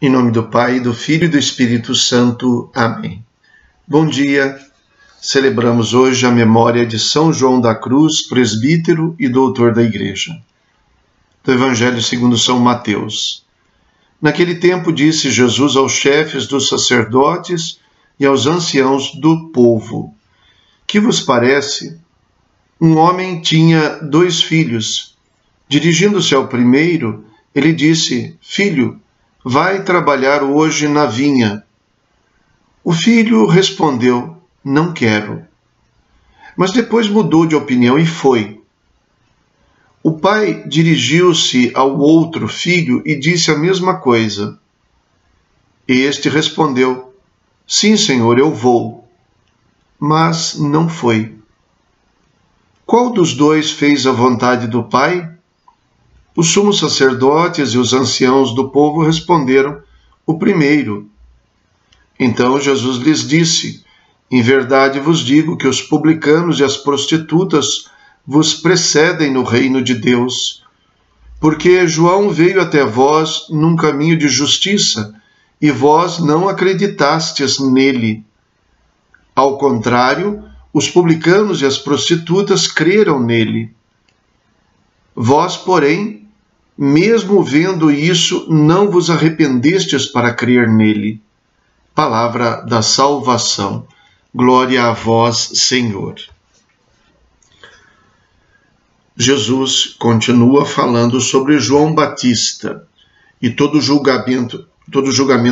Em nome do Pai, do Filho e do Espírito Santo. Amém. Bom dia. Celebramos hoje a memória de São João da Cruz, presbítero e doutor da Igreja. Do Evangelho segundo São Mateus. Naquele tempo disse Jesus aos chefes dos sacerdotes e aos anciãos do povo: Que vos parece? Um homem tinha 2 filhos. Dirigindo-se ao primeiro, ele disse: Filho, vai trabalhar hoje na vinha. O filho respondeu: Não quero. Mas depois mudou de opinião e foi. O pai dirigiu-se ao outro filho e disse a mesma coisa. Este respondeu: Sim, senhor, eu vou. Mas não foi. Qual dos 2 fez a vontade do pai? Os sumos sacerdotes e os anciãos do povo responderam: O primeiro. Então Jesus lhes disse: Em verdade vos digo que os publicanos e as prostitutas vos precedem no reino de Deus. Porque João veio até vós num caminho de justiça, e vós não acreditastes nele. Ao contrário, os publicanos e as prostitutas creram nele. Vós, porém, mesmo vendo isso, não vos arrependestes para crer nele. Palavra da salvação. Glória a vós, Senhor. Jesus continua falando sobre João Batista e todo o julgamento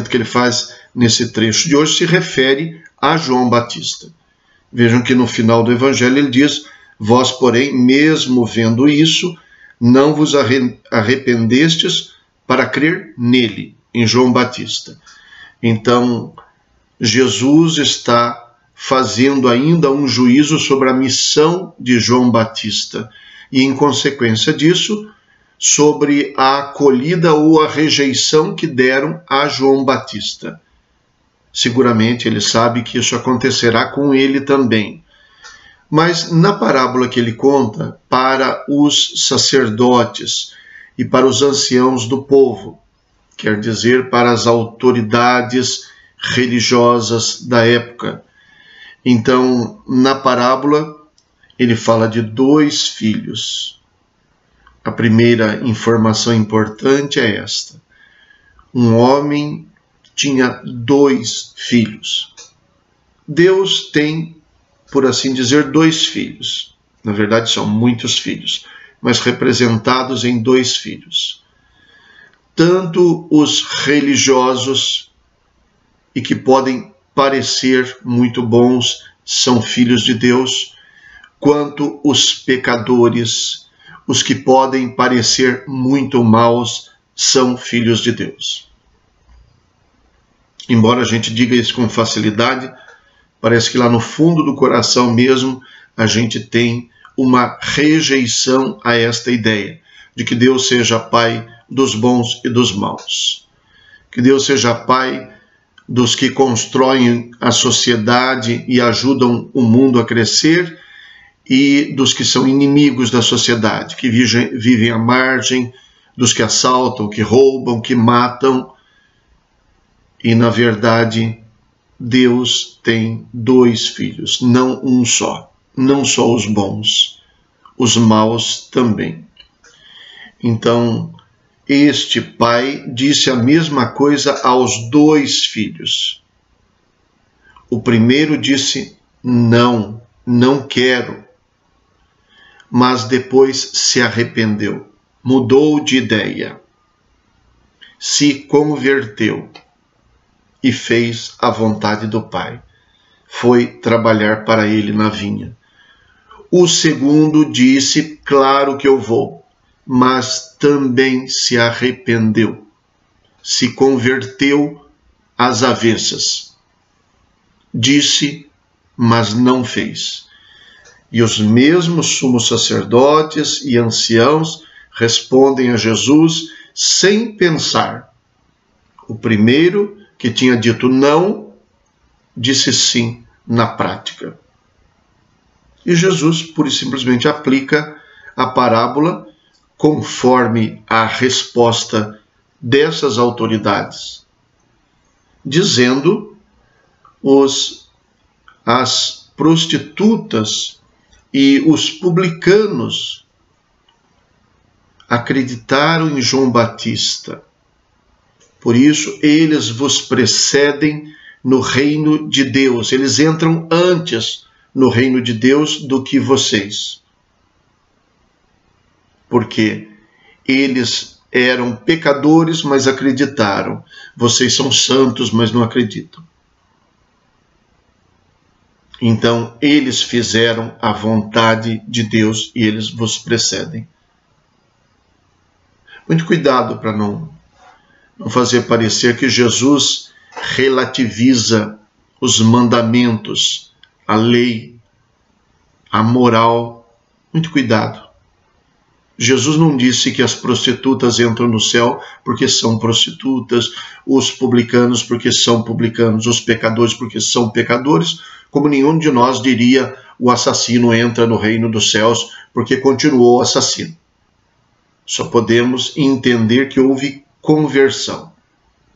que ele faz nesse trecho de hoje se refere a João Batista. Vejam que no final do Evangelho ele diz: Vós, porém, mesmo vendo isso, não vos arrependestes para crer nele, em João Batista. Então, Jesus está fazendo ainda um juízo sobre a missão de João Batista e, em consequência disso, sobre a acolhida ou a rejeição que deram a João Batista. Seguramente ele sabe que isso acontecerá com ele também. Mas na parábola que ele conta para os sacerdotes e para os anciãos do povo, quer dizer, para as autoridades religiosas da época. Então, na parábola, ele fala de 2 filhos. A primeira informação importante é esta: um homem tinha 2 filhos. Deus tem, por assim dizer, 2 filhos. Na verdade, são muitos filhos, mas representados em 2 filhos. Tanto os religiosos, e que podem parecer muito bons, são filhos de Deus, quanto os pecadores, os que podem parecer muito maus, são filhos de Deus. Embora a gente diga isso com facilidade, parece que lá no fundo do coração mesmo a gente tem uma rejeição a esta ideia de que Deus seja Pai dos bons e dos maus. Que Deus seja Pai dos que constroem a sociedade e ajudam o mundo a crescer e dos que são inimigos da sociedade, que vivem à margem, dos que assaltam, que roubam, que matam. E, na verdade, Deus tem 2 filhos, não um só. Não só os bons, os maus também. Então, este pai disse a mesma coisa aos 2 filhos. O primeiro disse: Não, não quero. Mas depois se arrependeu, mudou de ideia, se converteu e fez a vontade do pai. Foi trabalhar para ele na vinha. O segundo disse: Claro que eu vou. Mas também se arrependeu, se converteu às avessas. Disse, mas não fez. E os mesmos sumos sacerdotes e anciãos respondem a Jesus sem pensar. O primeiro, que tinha dito não, disse sim na prática. E Jesus, pura e simplesmente, aplica a parábola conforme a resposta dessas autoridades, dizendo as prostitutas e os publicanos acreditaram em João Batista. Por isso, eles vos precedem no reino de Deus. Eles entram antes no reino de Deus do que vocês. Porque eles eram pecadores, mas acreditaram. Vocês são santos, mas não acreditam. Então, eles fizeram a vontade de Deus e eles vos precedem. Muito cuidado para não fazer parecer que Jesus relativiza os mandamentos, a lei, a moral. Muito cuidado. Jesus não disse que as prostitutas entram no céu porque são prostitutas, os publicanos porque são publicanos, os pecadores porque são pecadores, como nenhum de nós diria o assassino entra no reino dos céus porque continuou assassino. Só podemos entender que houve conversão.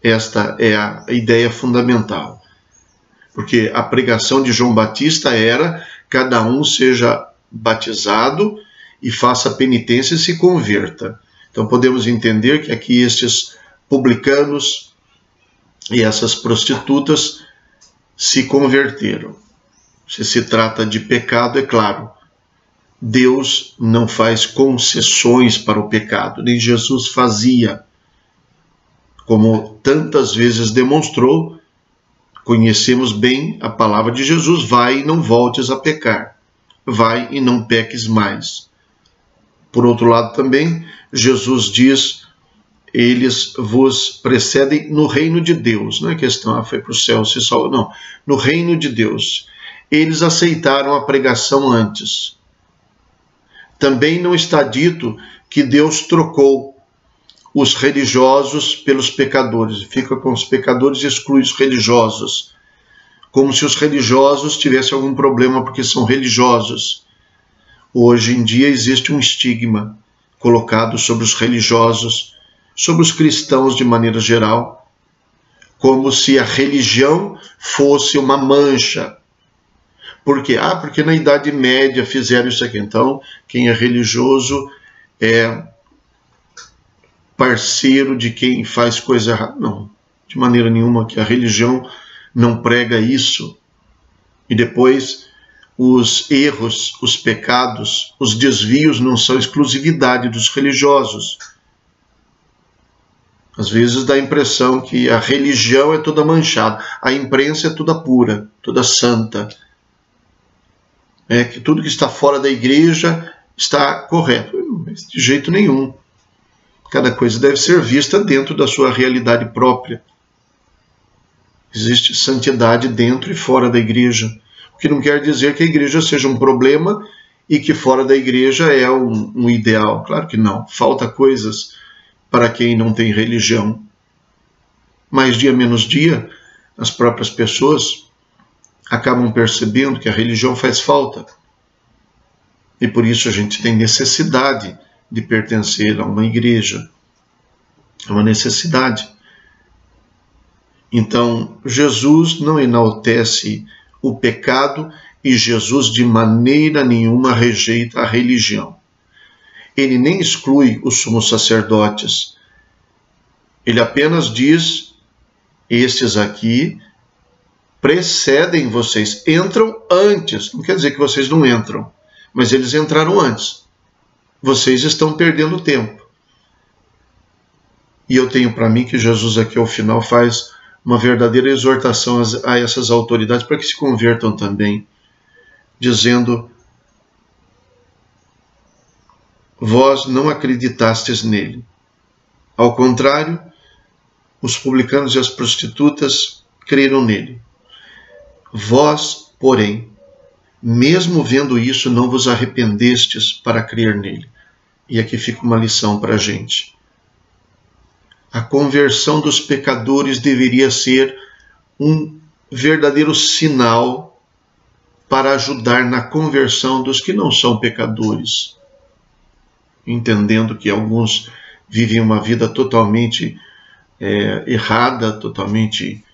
Esta é a ideia fundamental. Porque a pregação de João Batista era: cada um seja batizado e faça penitência e se converta. Então podemos entender que aqui estes publicanos e essas prostitutas se converteram. Se trata de pecado, é claro, Deus não faz concessões para o pecado, nem Jesus fazia. Como tantas vezes demonstrou, conhecemos bem a palavra de Jesus: vai e não voltes a pecar, vai e não peques mais. Por outro lado também, Jesus diz: eles vos precedem no reino de Deus. Não é questão, foi para o céu, se salvou, não. No reino de Deus. Eles aceitaram a pregação antes. Também não está dito que Deus trocou os religiosos pelos pecadores. Fica com os pecadores e exclui os religiosos. Como se os religiosos tivessem algum problema porque são religiosos. Hoje em dia existe um estigma colocado sobre os religiosos, sobre os cristãos de maneira geral, como se a religião fosse uma mancha. Por quê? Porque na Idade Média fizeram isso aqui. Então, quem é religioso é parceiro de quem faz coisa errada. Não, de maneira nenhuma, que a religião não prega isso. E depois, os erros, os pecados, os desvios não são exclusividade dos religiosos. Às vezes dá a impressão que a religião é toda manchada, a imprensa é toda pura, toda santa. Que tudo que está fora da igreja está correto. De jeito nenhum. Cada coisa deve ser vista dentro da sua realidade própria. Existe santidade dentro e fora da igreja. O que não quer dizer que a igreja seja um problema e que fora da igreja é um ideal. Claro que não. Falta coisas para quem não tem religião. Mas dia menos dia, as próprias pessoas acabam percebendo que a religião faz falta. E por isso a gente tem necessidade de pertencer a uma igreja. É uma necessidade. Então, Jesus não enaltece o pecado e Jesus de maneira nenhuma rejeita a religião. Ele nem exclui os sumos sacerdotes. Ele apenas diz: estes aqui precedem vocês, entram antes. Não quer dizer que vocês não entram, mas eles entraram antes. Vocês estão perdendo tempo. E eu tenho para mim que Jesus aqui ao final faz uma verdadeira exortação a essas autoridades para que se convertam também, dizendo: vós não acreditastes nele. Ao contrário, os publicanos e as prostitutas creram nele. Vós, porém, mesmo vendo isso, não vos arrependestes para crer nele. E aqui fica uma lição para a gente. A conversão dos pecadores deveria ser um verdadeiro sinal para ajudar na conversão dos que não são pecadores. Entendendo que alguns vivem uma vida totalmente errada, totalmente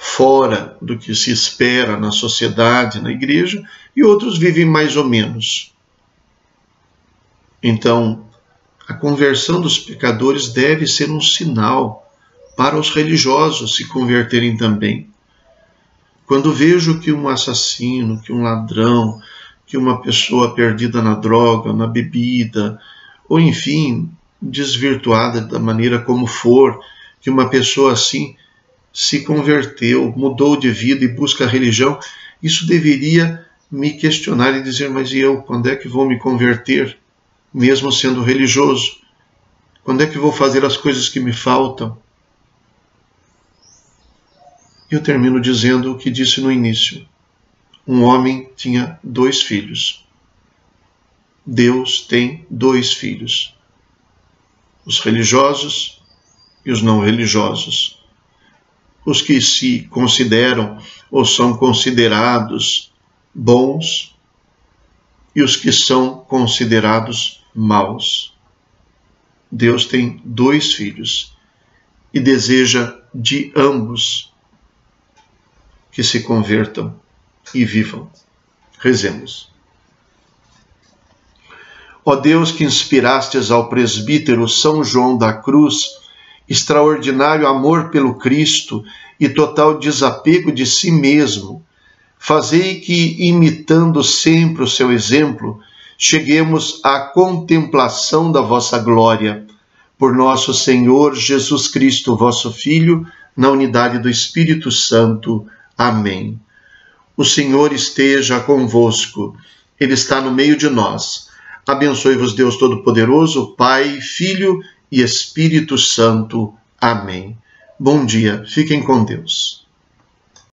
fora do que se espera na sociedade, na igreja, e outros vivem mais ou menos. Então, a conversão dos pecadores deve ser um sinal para os religiosos se converterem também. Quando vejo que um assassino, que um ladrão, que uma pessoa perdida na droga, na bebida, ou enfim, desvirtuada da maneira como for, que uma pessoa assim se converteu, mudou de vida e busca a religião, isso deveria me questionar e dizer, mas e eu, quando é que vou me converter, mesmo sendo religioso? Quando é que vou fazer as coisas que me faltam? Eu termino dizendo o que disse no início. Um homem tinha 2 filhos. Deus tem 2 filhos. Os religiosos e os não religiosos. Os que se consideram ou são considerados bons e os que são considerados maus. Deus tem 2 filhos e deseja de ambos que se convertam e vivam. Rezemos. Ó Deus, que inspirastes ao presbítero São João da Cruz extraordinário amor pelo Cristo e total desapego de si mesmo, fazei que, imitando sempre o seu exemplo, cheguemos à contemplação da vossa glória. Por nosso Senhor Jesus Cristo, vosso Filho, na unidade do Espírito Santo. Amém. O Senhor esteja convosco. Ele está no meio de nós. Abençoe-vos Deus Todo-Poderoso, Pai, Filho e Espírito Santo. Amém. Bom dia. Fiquem com Deus.